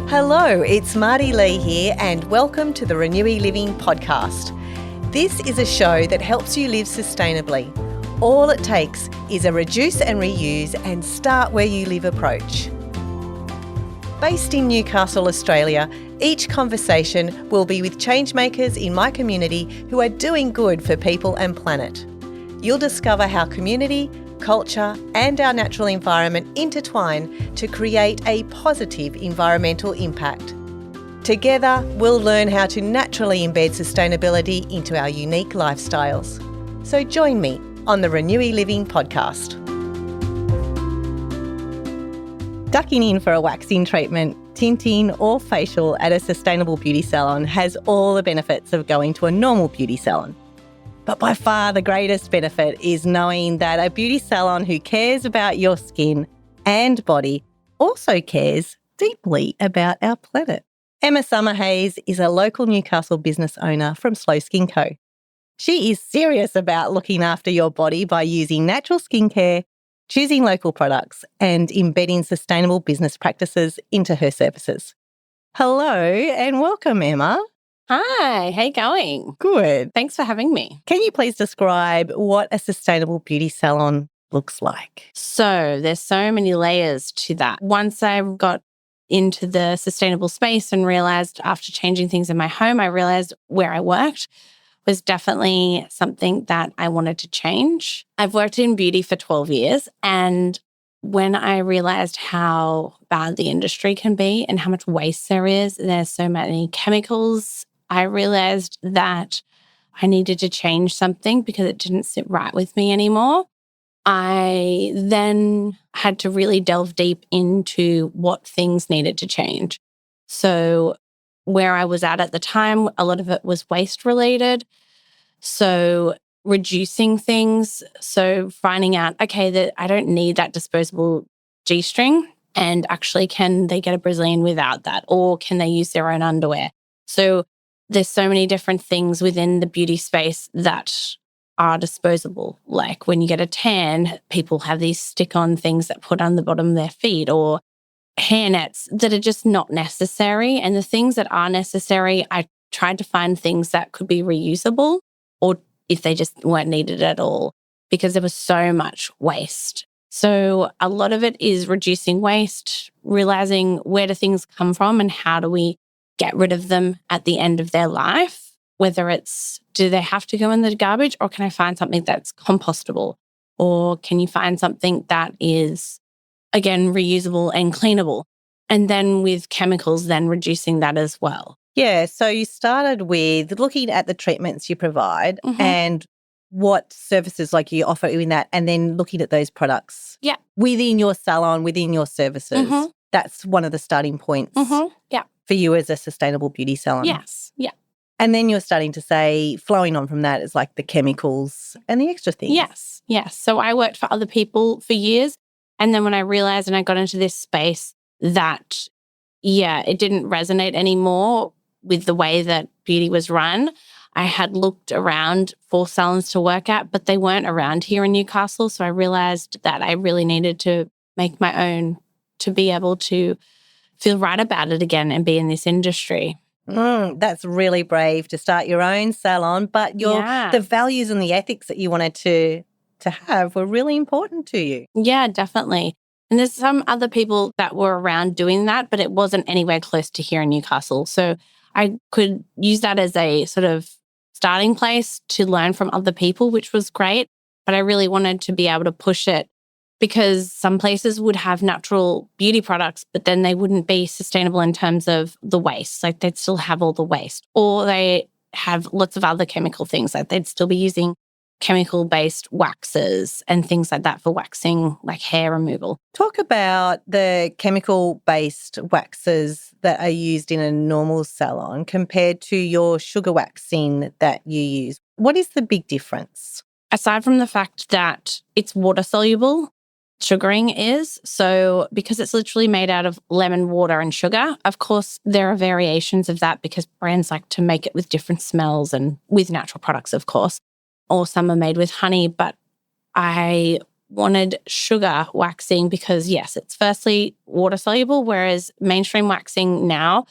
Hello, it's Marty Lee here and welcome to the ReNewy Living podcast. This is a show that helps you live sustainably. All it takes is a reduce and reuse and start where you live approach. Based in Newcastle, Australia, each conversation will be with changemakers in my community who are doing good for people and planet. You'll discover how community, culture and our natural environment intertwine to create a positive environmental impact. Together, we'll learn how to naturally embed sustainability into our unique lifestyles. So join me on the ReNewy Living podcast. Ducking in for a waxing treatment, tinting or facial at a sustainable beauty salon has all the benefits of going to a normal beauty salon. But by far the greatest benefit is knowing that a beauty salon who cares about your skin and body also cares deeply about our planet. Emma Summerhayes is a local Newcastle business owner from Slow Skin Co. She is serious about looking after your body by using natural skincare, choosing local products and embedding sustainable business practices into her services. Hello and welcome, Emma. Hi, how you going? Good. Thanks for having me. Can you please describe what a sustainable beauty salon looks like? So there's so many layers to that. Once I got into the sustainable space and realised after changing things in my home, I realised where I worked was definitely something that I wanted to change. I've worked in beauty for 12 years and when I realised how bad the industry can be and how much waste there is, there's so many chemicals, I realised that I needed to change something because it didn't sit right with me anymore. I then had to really delve deep into what things needed to change. So where I was at the time, a lot of it was waste related. So reducing things, so finding out, okay, that I don't need that disposable G-string and actually can they get a Brazilian without that or can they use their own underwear? So there's so many different things within the beauty space that are disposable. Like when you get a tan, people have these stick-on things that put on the bottom of their feet or hair nets that are just not necessary. And the things that are necessary, I tried to find things that could be reusable or if they just weren't needed at all because there was so much waste. So a lot of it is reducing waste, realizing where do things come from and how do we get rid of them at the end of their life, whether it's do they have to go in the garbage or can I find something that's compostable or can you find something that is, again, reusable and cleanable? And then with chemicals, then reducing that as well. Yeah, so you started with looking at the treatments you provide and what services like you offer in that and then looking at those products within your salon, within your services. That's one of the starting points for you as a sustainable beauty salon. Yes, yeah. And then you're starting to say, flowing on from that is like the chemicals and the extra things. Yes. So I worked for other people for years and then when I realised and I got into this space that, it didn't resonate anymore with the way that beauty was run. I had looked around for salons to work at, but they weren't around here in Newcastle. So I realised that I really needed to make my own to be able to feel right about it again and be in this industry. That's really brave to start your own salon, but the values and the ethics that you wanted to have were really important to you. Yeah, definitely. And there's some other people that were around doing that, but it wasn't anywhere close to here in Newcastle. So I could use that as a sort of starting place to learn from other people, which was great. But I really wanted to be able to push it because some places would have natural beauty products, but then they wouldn't be sustainable in terms of the waste. Like they'd still have all the waste or they have lots of other chemical things. Like they'd still be using chemical-based waxes and things like that for waxing, like hair removal. Talk about the chemical-based waxes that are used in a normal salon compared to your sugar waxing that you use. What is the big difference? Aside from the fact that it's water-soluble, sugaring is. So because it's literally made out of lemon water and sugar, of course, there are variations of that because brands like to make it with different smells and with natural products, of course, or some are made with honey. But I wanted sugar waxing because, yes, it's firstly water soluble, whereas mainstream waxing now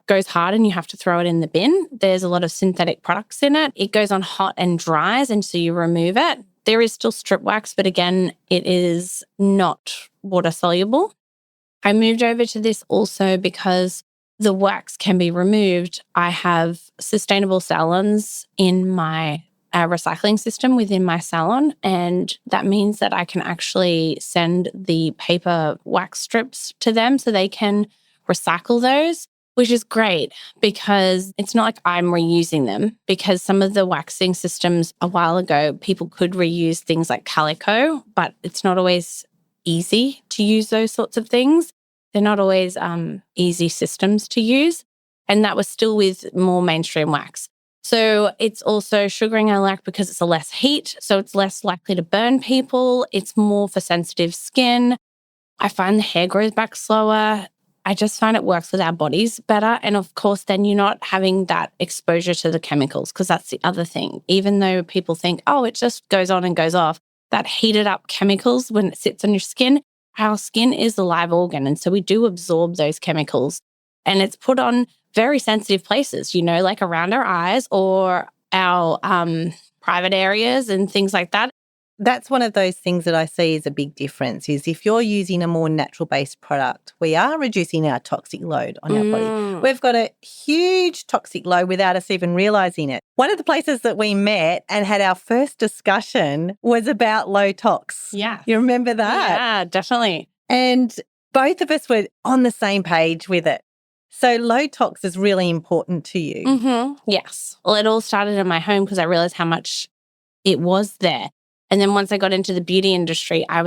goes hard and you have to throw it in the bin. There's a lot of synthetic products in it. It goes on hot and dries, and so you remove it. There is still strip wax, but again, it is not water soluble. I moved over to this also because the wax can be removed. I have sustainable salons in my recycling system within my salon, and that means that I can actually send the paper wax strips to them so they can recycle those, which is great because it's not like I'm reusing them, because some of the waxing systems a while ago, people could reuse things like calico, but it's not always easy to use those sorts of things. They're not always easy systems to use. And that was still with more mainstream wax. So it's also sugaring I like because it's a less heat, so it's less likely to burn people. It's more for sensitive skin. I find the hair grows back slower. I just find it works with our bodies better. And of course, then you're not having that exposure to the chemicals, because that's the other thing. Even though people think, oh, it just goes on and goes off, that heated up chemicals when it sits on your skin, our skin is a live organ. And so we do absorb those chemicals. And it's put on very sensitive places, like around our eyes or our private areas and things like that. That's one of those things that I see as a big difference is if you're using a more natural-based product, we are reducing our toxic load on our body. We've got a huge toxic load without us even realising it. One of the places that we met and had our first discussion was about low tox. Yeah. You remember that? Yeah, definitely. And both of us were on the same page with it. So low tox is really important to you. Mm-hmm. Yes. Well, it all started in my home because I realised how much it was there. And then once I got into the beauty industry, I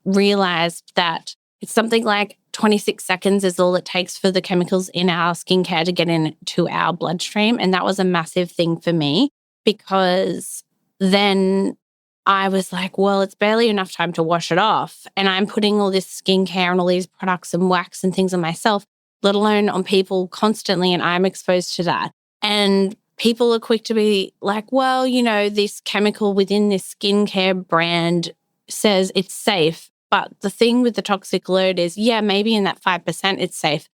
realized that it's something like 26 seconds is all it takes for the chemicals in our skincare to get into our bloodstream. And that was a massive thing for me, because then I was like, well, it's barely enough time to wash it off. And I'm putting all this skincare and all these products and wax and things on myself, let alone on people constantly. And I'm exposed to that. And people are quick to be like, well, this chemical within this skincare brand says it's safe. But the thing with the toxic load is, yeah, maybe in that 5% it's safe.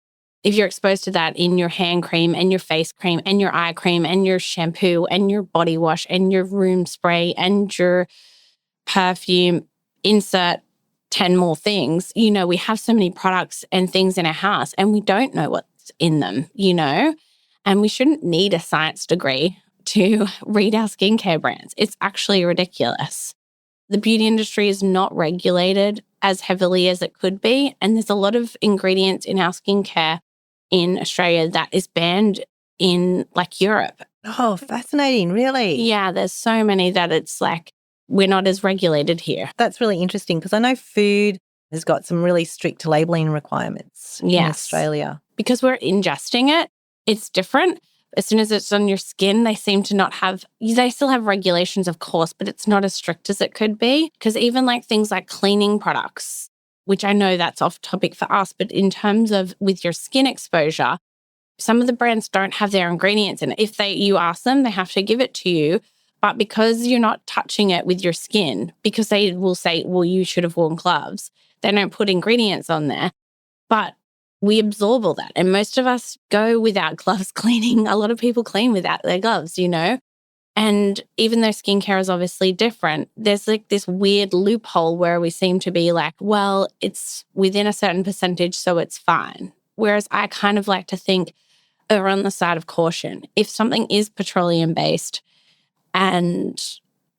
If you're exposed to that in your hand cream and your face cream and your eye cream and your shampoo and your body wash and your room spray and your perfume, insert 10 more things, we have so many products and things in our house and we don't know what's in them, and we shouldn't need a science degree to read our skincare brands. It's actually ridiculous. The beauty industry is not regulated as heavily as it could be. And there's a lot of ingredients in our skincare in Australia that is banned in Europe. Oh, fascinating, really? Yeah, there's so many that it's we're not as regulated here. That's really interesting because I know food has got some really strict labelling requirements in Australia. Because we're ingesting it. It's different. As soon as it's on your skin, they seem to not have, they still have regulations, of course, but it's not as strict as it could be. Because even things like cleaning products, which I know that's off topic for us, but in terms of with your skin exposure, some of the brands don't have their ingredients in it. If you ask them, they have to give it to you. But because you're not touching it with your skin, because they will say, well, you should have worn gloves, they don't put ingredients on there. But we absorb all that. And most of us go without gloves cleaning. A lot of people clean without their gloves, And even though skincare is obviously different, there's this weird loophole where we seem to be well, it's within a certain percentage, so it's fine. Whereas I kind of like to think err on the side of caution. If something is petroleum-based and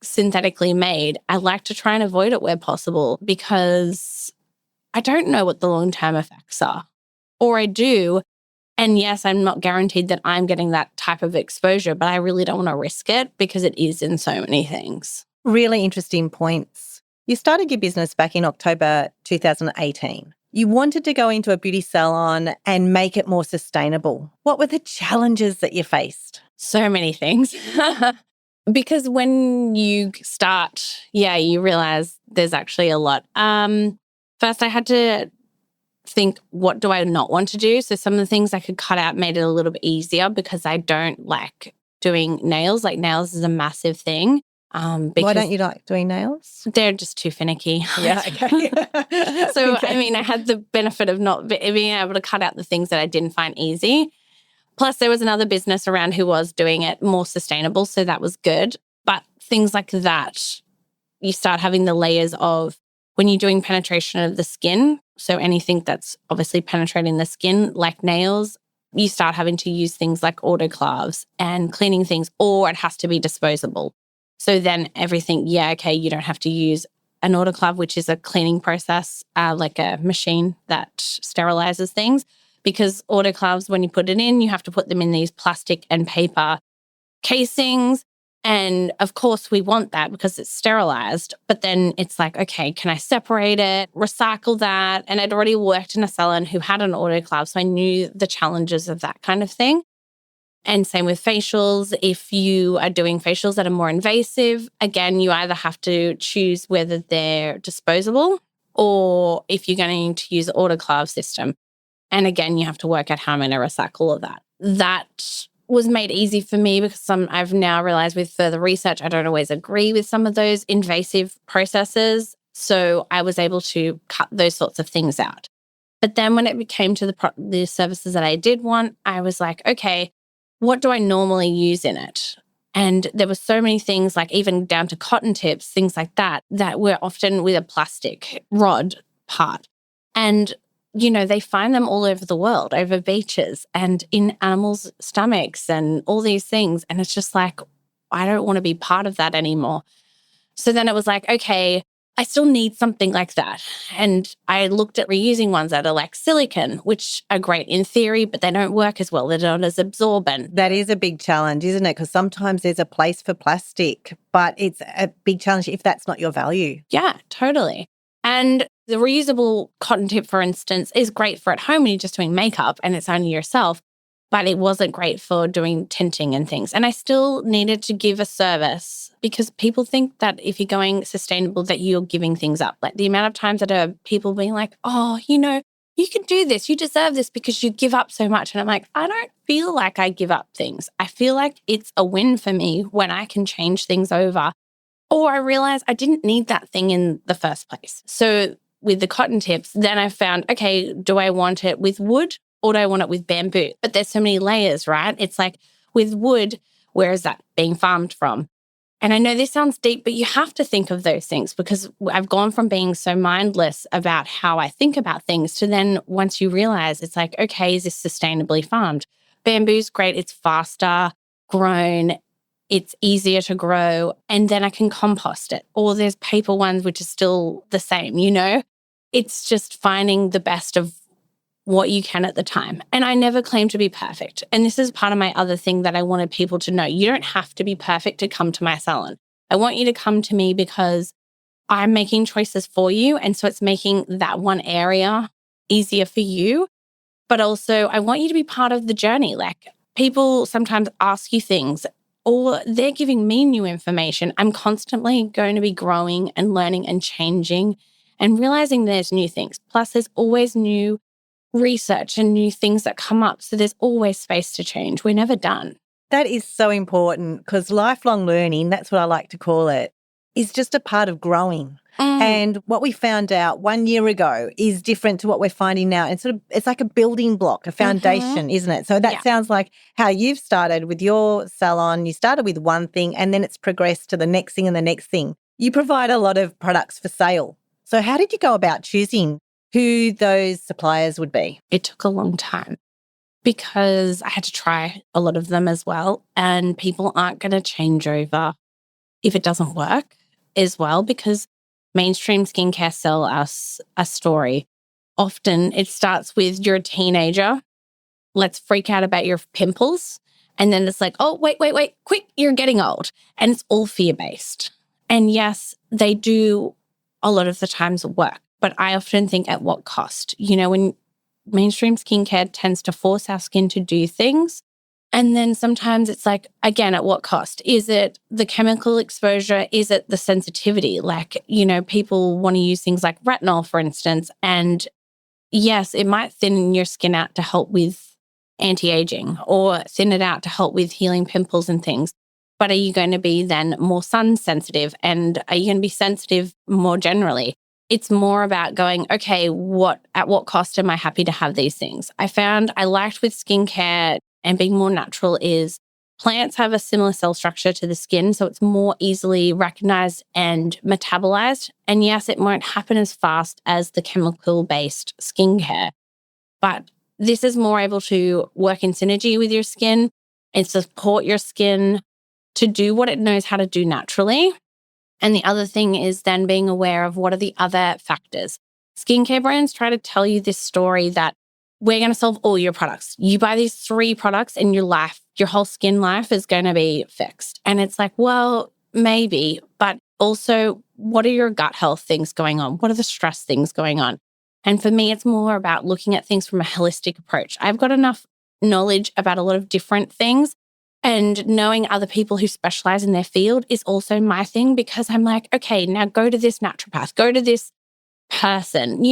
synthetically made, I like to try and avoid it where possible because I don't know what the long-term effects are. Or I do, and yes, I'm not guaranteed that I'm getting that type of exposure, but I really don't want to risk it because it is in so many things. Really interesting points. You started your business back in October 2018. You wanted to go into a beauty salon and make it more sustainable. What were the challenges that you faced? So many things. Because when you start, you realize there's actually a lot. First, I had to think, what do I not want to do? So some of the things I could cut out made it a little bit easier because I don't like doing nails. Nails is a massive thing. Why because don't you like doing nails? they're just too finicky. Yeah, okay. So, Okay. I mean, I had the benefit of not being able to cut out the things that I didn't find easy. Plus, there was another business around who was doing it more sustainable, so that was good. But things like that, you start having the layers of when you're doing penetration of the skin, so anything that's obviously penetrating the skin, like nails, you start having to use things like autoclaves and cleaning things, or it has to be disposable. So then everything, you don't have to use an autoclave, which is a cleaning process, like a machine that sterilizes things. Because autoclaves, when you put it in, you have to put them in these plastic and paper casings. And of course, we want that because it's sterilized. But then it's like, okay, can I separate it, recycle that? And I'd already worked in a salon who had an autoclave, so I knew the challenges of that kind of thing. And same with facials. If you are doing facials that are more invasive, again, you either have to choose whether they're disposable or if you're going to use the autoclave system. And again, you have to work out how I'm going to recycle all of that. That was made easy for me because I've now realized with further research, I don't always agree with some of those invasive processes. So I was able to cut those sorts of things out. But then when it came to the services that I did want, I was like, okay, what do I normally use in it? And there were so many things, like even down to cotton tips, things like that, that were often with a plastic rod part. And, they find them all over the world, over beaches and in animals' stomachs and all these things. And it's just like, I don't want to be part of that anymore. So then it was like, okay, I still need something like that. And I looked at reusing ones that are like silicone, which are great in theory, but they don't work as well. They're not as absorbent. That is a big challenge, isn't it? Because sometimes there's a place for plastic, but it's a big challenge if that's not your value. Yeah, totally. And the reusable cotton tip, for instance, is great for at home when you're just doing makeup and it's only yourself, but it wasn't great for doing tinting and things. And I still needed to give a service because people think that if you're going sustainable, that you're giving things up. Like the amount of times that are people being like, oh, you can do this, you deserve this because you give up so much. And I'm like, I don't feel like I give up things. I feel like it's a win for me when I can change things over. Or I realized I didn't need that thing in the first place. So with the cotton tips, then I found, okay, do I want it with wood or do I want it with bamboo? But there's so many layers, right? It's like with wood, where is that being farmed from? And I know this sounds deep, but you have to think of those things because I've gone from being so mindless about how I think about things to then once you realize it's like, okay, is this sustainably farmed? Bamboo's great. It's faster grown. It's easier to grow, and then I can compost it. Or there's paper ones, which is still the same, It's just finding the best of what you can at the time. And I never claim to be perfect. And this is part of my other thing that I wanted people to know. You don't have to be perfect to come to my salon. I want you to come to me because I'm making choices for you. And so it's making that one area easier for you. But also, I want you to be part of the journey. Like people sometimes ask you things, or they're giving me new information. I'm constantly going to be growing and learning and changing and realizing there's new things. Plus, there's always new research and new things that come up. So there's always space to change. We're never done. That is so important because lifelong learning, that's what I like to call it, is just a part of growing. And what we found out 1 year ago is different to what we're finding now. And it's like a building block, a foundation, isn't it? So that sounds like how you've started with your salon. You started with one thing and then it's progressed to the next thing and the next thing. You provide a lot of products for sale. So how did you go about choosing who those suppliers would be? It took a long time because I had to try a lot of them as well. And people aren't going to change over if it doesn't work as well, because mainstream skincare sell us a story. Often it starts with you're a teenager. Let's freak out about your pimples. And then it's like, oh, wait, quick, you're getting old. And it's all fear-based. And yes, they do a lot of the times work. But I often think at what cost? When mainstream skincare tends to force our skin to do things, and then sometimes it's like, again, at what cost? Is it the chemical exposure? Is it the sensitivity? Like, people want to use things like retinol, for instance. And yes, it might thin your skin out to help with anti-aging or thin it out to help with healing pimples and things. but are you going to be then more sun sensitive? And are you going to be sensitive more generally? It's more about going, okay, at what cost am I happy to have these things? I found I liked with skincare and being more natural is plants have a similar cell structure to the skin, so it's more easily recognized and metabolized. And yes, it won't happen as fast as the chemical-based skincare, but this is more able to work in synergy with your skin and support your skin to do what it knows how to do naturally. And the other thing is then being aware of what are the other factors. Skincare brands try to tell you this story that we're going to solve all your products. You buy these 3 products and your whole skin life is going to be fixed. And it's like, well, maybe, but also what are your gut health things going on? What are the stress things going on? And for me, it's more about looking at things from a holistic approach. I've got enough knowledge about a lot of different things, and knowing other people who specialize in their field is also my thing, because I'm like, okay, now go to this naturopath, go to this person,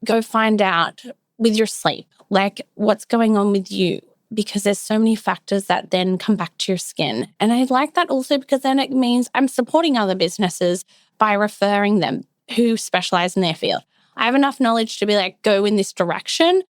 go find out with your sleep, like what's going on with you, because there's so many factors that then come back to your skin. And I like that also because then it means I'm supporting other businesses by referring them who specialize in their field. I have enough knowledge to be like, go in this direction.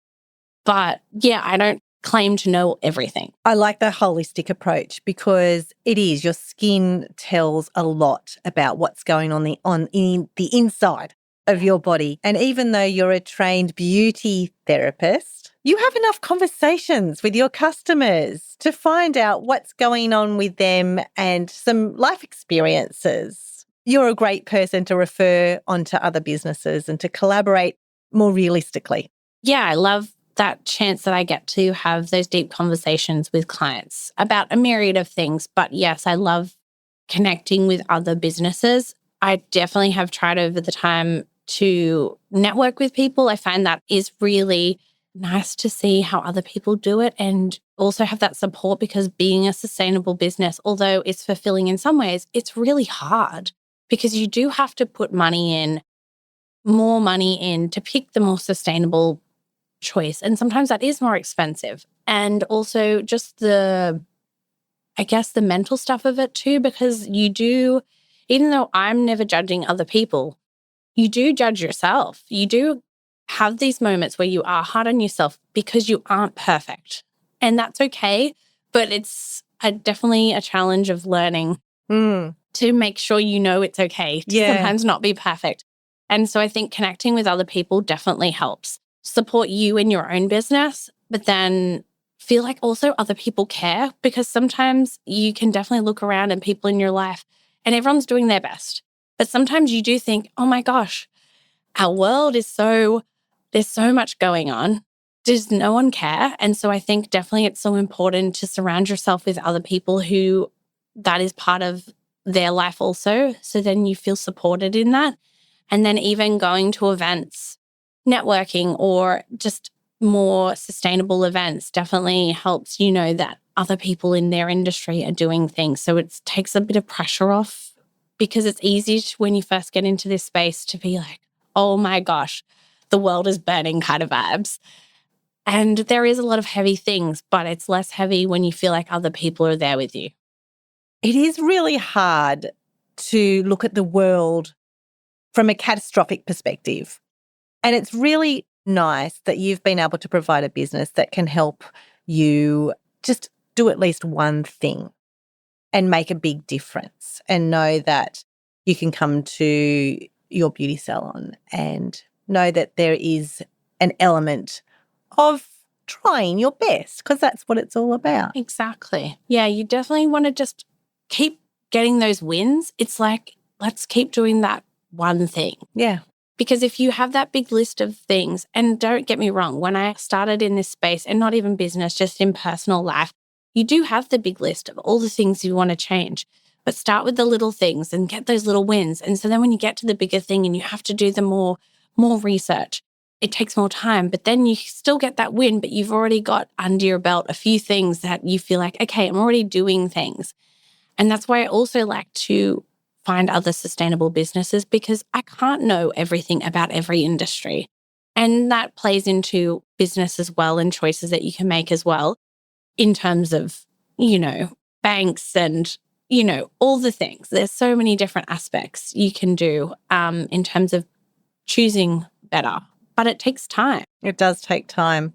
But yeah, I don't claim to know everything. I like the holistic approach because it is, your skin tells a lot about what's going on in the inside of your body. And even though you're a trained beauty therapist, you have enough conversations with your customers to find out what's going on with them and some life experiences. You're a great person to refer onto other businesses and to collaborate more realistically. Yeah, I love that chance that I get to have those deep conversations with clients about a myriad of things. But yes, I love connecting with other businesses. I definitely have tried over the time to network with people. I find that is really nice to see how other people do it and also have that support, because being a sustainable business, although it's fulfilling in some ways, it's really hard because you do have to put more money in to pick the more sustainable choice. And sometimes that is more expensive. And also just the mental stuff of it too, because you do, even though I'm never judging other people, you do judge yourself. You do have these moments where you are hard on yourself because you aren't perfect. And that's okay. But it's definitely a challenge of learning to make sure it's okay to sometimes not be perfect. And so I think connecting with other people definitely helps support you in your own business, but then feel like also other people care, because sometimes you can definitely look around and people in your life and everyone's doing their best. But sometimes you do think, oh my gosh, our world is there's so much going on. Does no one care? And so I think definitely it's so important to surround yourself with other people who that is part of their life also. So then you feel supported in that. And then even going to events, networking, or just more sustainable events definitely helps that other people in their industry are doing things. So it takes a bit of pressure off, because it's easy when you first get into this space to be like, oh my gosh, the world is burning kind of vibes. And there is a lot of heavy things, but it's less heavy when you feel like other people are there with you. It is really hard to look at the world from a catastrophic perspective. And it's really nice that you've been able to provide a business that can help you just do at least one thing and make a big difference, and know that you can come to your beauty salon and know that there is an element of trying your best, because that's what it's all about. Exactly. Yeah, you definitely want to just keep getting those wins. It's like, let's keep doing that one thing. Yeah. Because if you have that big list of things, and don't get me wrong, when I started in this space, and not even business, just in personal life, you do have the big list of all the things you want to change. But start with the little things and get those little wins. And so then when you get to the bigger thing and you have to do the more research, it takes more time. But then you still get that win, but you've already got under your belt a few things that you feel like, okay, I'm already doing things. And that's why I also like to find other sustainable businesses, because I can't know everything about every industry. And that plays into business as well, and choices that you can make as well, in terms of, banks and all the things. There's so many different aspects you can do in terms of choosing better, but it takes time. It does take time.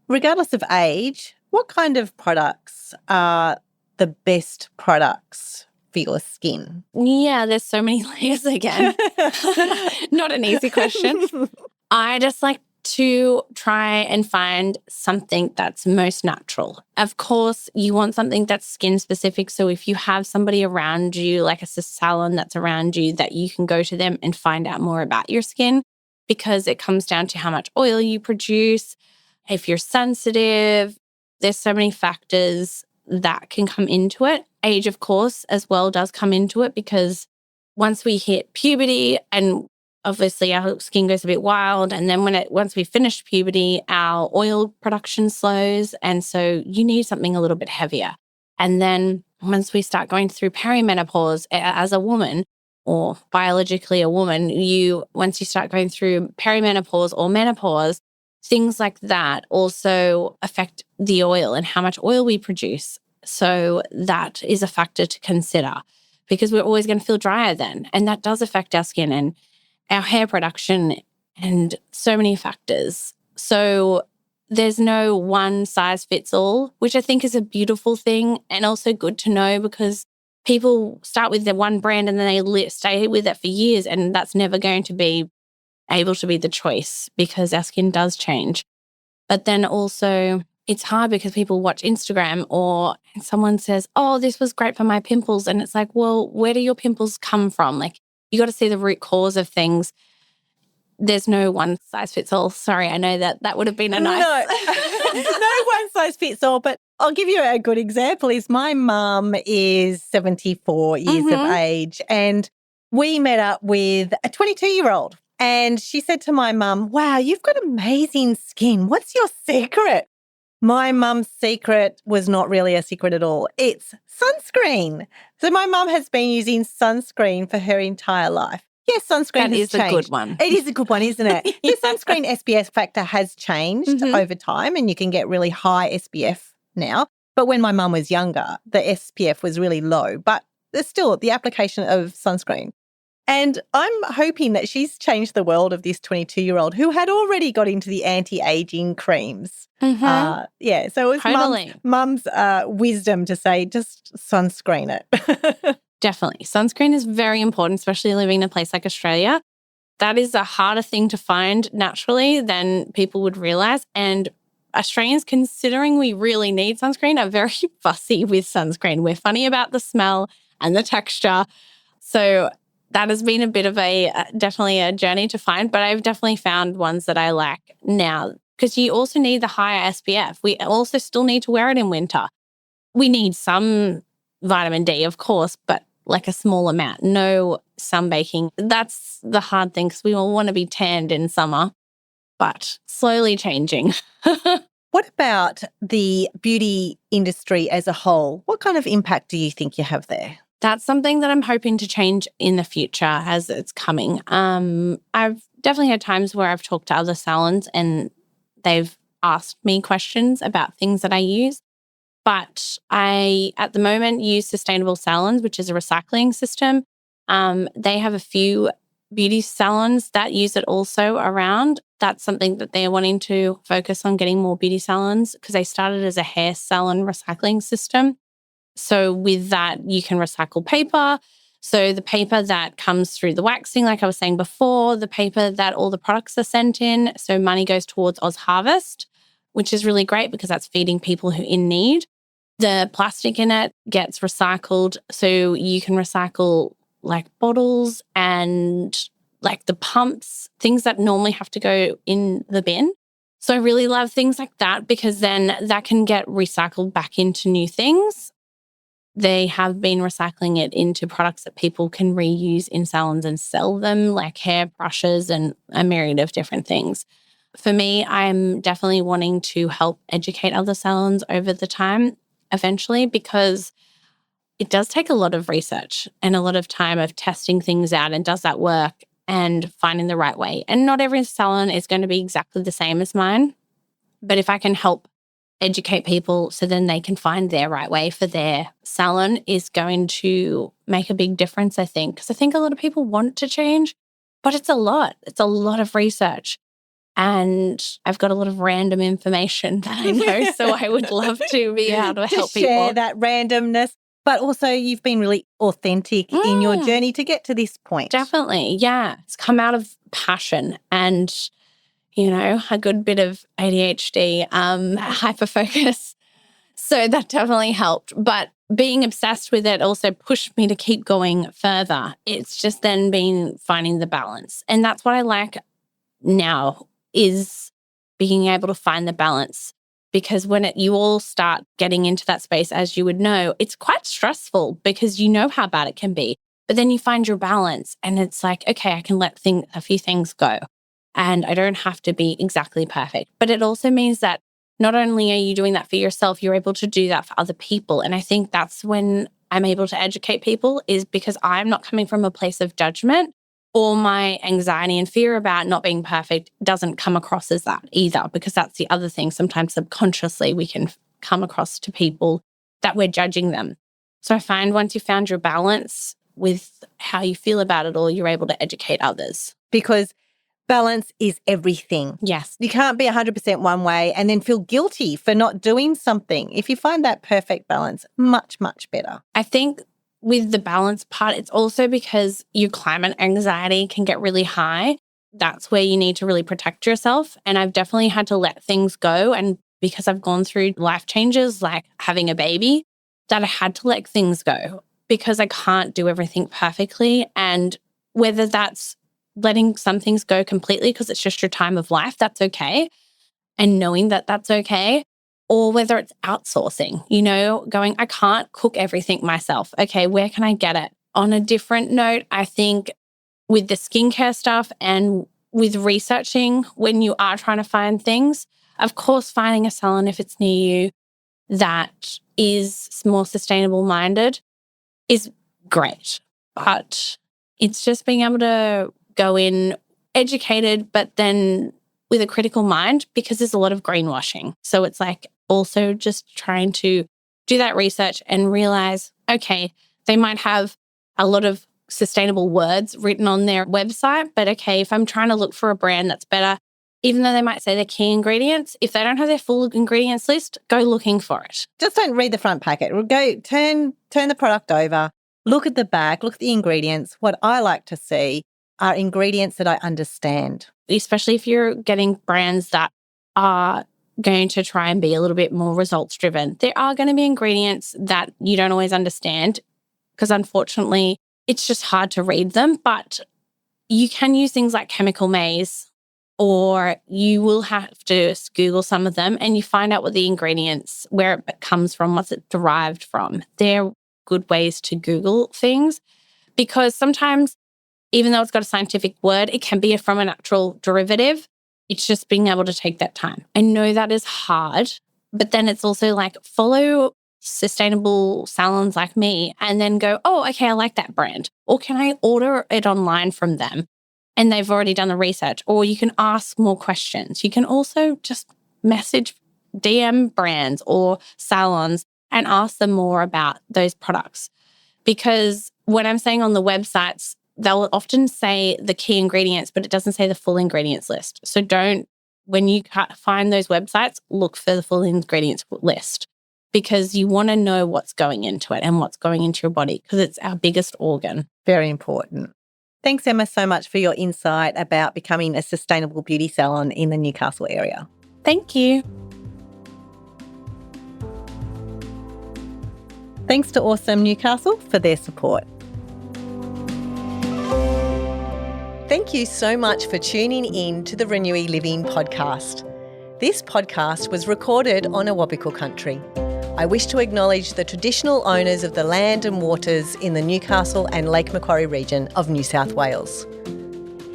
Regardless of age, what kind of products are the best products for your skin? Yeah, there's so many layers again. Not an easy question. I just like to try and find something that's most natural. Of course, you want something that's skin specific. So if you have somebody around you, like a salon that's around you, that you can go to them and find out more about your skin, because it comes down to how much oil you produce. If you're sensitive, there's so many factors that can come into it. Age, of course, as well does come into it, because once we hit puberty, and obviously our skin goes a bit wild, and then once we finish puberty, our oil production slows, and so you need something a little bit heavier. And then once we start going through perimenopause as a woman, or biologically a woman, once you start going through perimenopause or menopause, things like that also affect the oil and how much oil we produce. So that is a factor to consider, because we're always going to feel drier then. And that does affect our skin and our hair production and so many factors. So there's no one size fits all, which I think is a beautiful thing and also good to know, because people start with the one brand and then they stay with it for years, and that's never going to be able to be the choice, because our skin does change. But then also it's hard because people watch Instagram and someone says, oh, this was great for my pimples. And it's like, well, where do your pimples come from? Like, you got to see the root cause of things. There's no one size fits all. Sorry, I know that would have been a nice... No one size fits all, but I'll give you a good example. My mum is 74 years of age, and we met up with a 22-year-old. And she said to my mum, wow, you've got amazing skin. What's your secret? My mum's secret was not really a secret at all. It's sunscreen. So my mum has been using sunscreen for her entire life. Yes, sunscreen has changed. That is a good one. It is a good one, isn't it? Yeah. The sunscreen SPF factor has changed over time, and you can get really high SPF now. But when my mum was younger, the SPF was really low, but there's still the application of sunscreen. And I'm hoping that she's changed the world of this 22-year-old who had already got into the anti-aging creams. So it was totally. mum's wisdom to say, just sunscreen it. Definitely. Sunscreen is very important, especially living in a place like Australia. That is a harder thing to find naturally than people would realise. And Australians, considering we really need sunscreen, are very fussy with sunscreen. We're funny about the smell and the texture. So that has been a bit of definitely a journey to find, but I've definitely found ones that I like now, because you also need the higher SPF. We also still need to wear it in winter. We need some vitamin D, of course, but like a small amount, no sunbaking. That's the hard thing, because we all want to be tanned in summer, but slowly changing. What about the beauty industry as a whole? What kind of impact do you think you have there? That's something that I'm hoping to change in the future as it's coming. I've definitely had times where I've talked to other salons and they've asked me questions about things that I use. But I, at the moment, use Sustainable Salons, which is a recycling system. They have a few beauty salons that use it also around. That's something that they're wanting to focus on, getting more beauty salons, because they started as a hair salon recycling system. So with that, you can recycle paper. So the paper that comes through the waxing, like I was saying before, the paper that all the products are sent in. So money goes towards Oz Harvest, which is really great because that's feeding people who are in need. The plastic in it gets recycled. So you can recycle like bottles and like the pumps, things that normally have to go in the bin. So I really love things like that, because then that can get recycled back into new things. They have been recycling it into products that people can reuse in salons and sell them, like hair brushes and a myriad of different things. For me, I'm definitely wanting to help educate other salons over the time eventually, because it does take a lot of research and a lot of time of testing things out, and does that work, and finding the right way. And not every salon is going to be exactly the same as mine. But if I can help educate people so then they can find their right way for their salon is going to make a big difference, I think. Because I think a lot of people want to change, but it's a lot. It's a lot of research. And I've got a lot of random information that I know, so I would love to be able to help people. Share that randomness. But also you've been really authentic in your journey to get to this point. Definitely, yeah. It's come out of passion and, a good bit of ADHD, hyperfocus. So that definitely helped. But being obsessed with it also pushed me to keep going further. It's just then been finding the balance. And that's what I like now is being able to find the balance. Because when you all start getting into that space, as you would know, it's quite stressful because you know how bad it can be. But then you find your balance and it's like, okay, I can let a few things go and I don't have to be exactly perfect. But it also means that not only are you doing that for yourself, you're able to do that for other people. And I think that's when I'm able to educate people is because I'm not coming from a place of judgment. Or my anxiety and fear about not being perfect doesn't come across as that either, because that's the other thing. Sometimes subconsciously we can come across to people that we're judging them. So I find once you found your balance with how you feel about it all, you're able to educate others. Because balance is everything. Yes. You can't be 100% one way and then feel guilty for not doing something. If you find that perfect balance, much, much better. I think with the balance part, it's also because your climate anxiety can get really high. That's where you need to really protect yourself. And I've definitely had to let things go. And because I've gone through life changes like having a baby, that I had to let things go because I can't do everything perfectly. And whether that's letting some things go completely because it's just your time of life, that's okay. And knowing that that's okay. Or whether it's outsourcing, going, I can't cook everything myself. Okay, where can I get it? On a different note, I think with the skincare stuff and with researching when you are trying to find things, of course, finding a salon if it's near you that is more sustainable minded is great. But it's just being able to go in educated, but then with a critical mind because there's a lot of greenwashing. So it's like also just trying to do that research and realize, okay, they might have a lot of sustainable words written on their website, but okay, if I'm trying to look for a brand that's better, even though they might say their key ingredients, if they don't have their full ingredients list, go looking for it. Just don't read the front packet. Go turn the product over, look at the back, look at the ingredients. What I like to see are ingredients that I understand. Especially if you're getting brands that are going to try and be a little bit more results driven. There are going to be ingredients that you don't always understand because unfortunately it's just hard to read them, but you can use things like chemical maze or you will have to Google some of them and you find out what the ingredients, where it comes from, what's it derived from. They're good ways to Google things because sometimes even though it's got a scientific word, it can be from a natural derivative. It's just being able to take that time. I know that is hard, but then it's also like follow sustainable salons like me and then go, oh, okay, I like that brand. Or can I order it online from them? And they've already done the research. Or you can ask more questions. You can also just message DM brands or salons and ask them more about those products. Because when I'm saying on the websites, they'll often say the key ingredients, but it doesn't say the full ingredients list. So when you find those websites, look for the full ingredients list because you want to know what's going into it and what's going into your body because it's our biggest organ. Very important. Thanks, Emma, so much for your insight about becoming a sustainable beauty salon in the Newcastle area. Thank you. Thanks to Awesome Newcastle for their support. Thank you so much for tuning in to the ReNewy Living podcast. This podcast was recorded on Awabakal country. I wish to acknowledge the traditional owners of the land and waters in the Newcastle and Lake Macquarie region of New South Wales.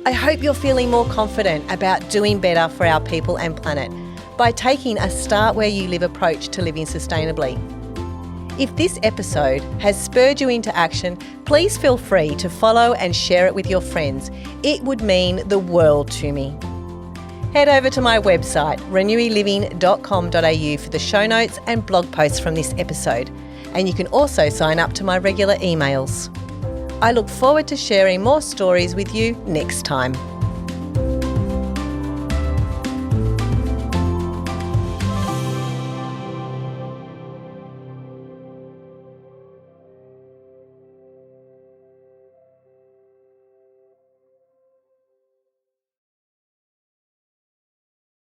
I hope you're feeling more confident about doing better for our people and planet by taking a start where you live approach to living sustainably. If this episode has spurred you into action, please feel free to follow and share it with your friends. It would mean the world to me. Head over to my website, renewyliving.com.au for the show notes and blog posts from this episode. And you can also sign up to my regular emails. I look forward to sharing more stories with you next time.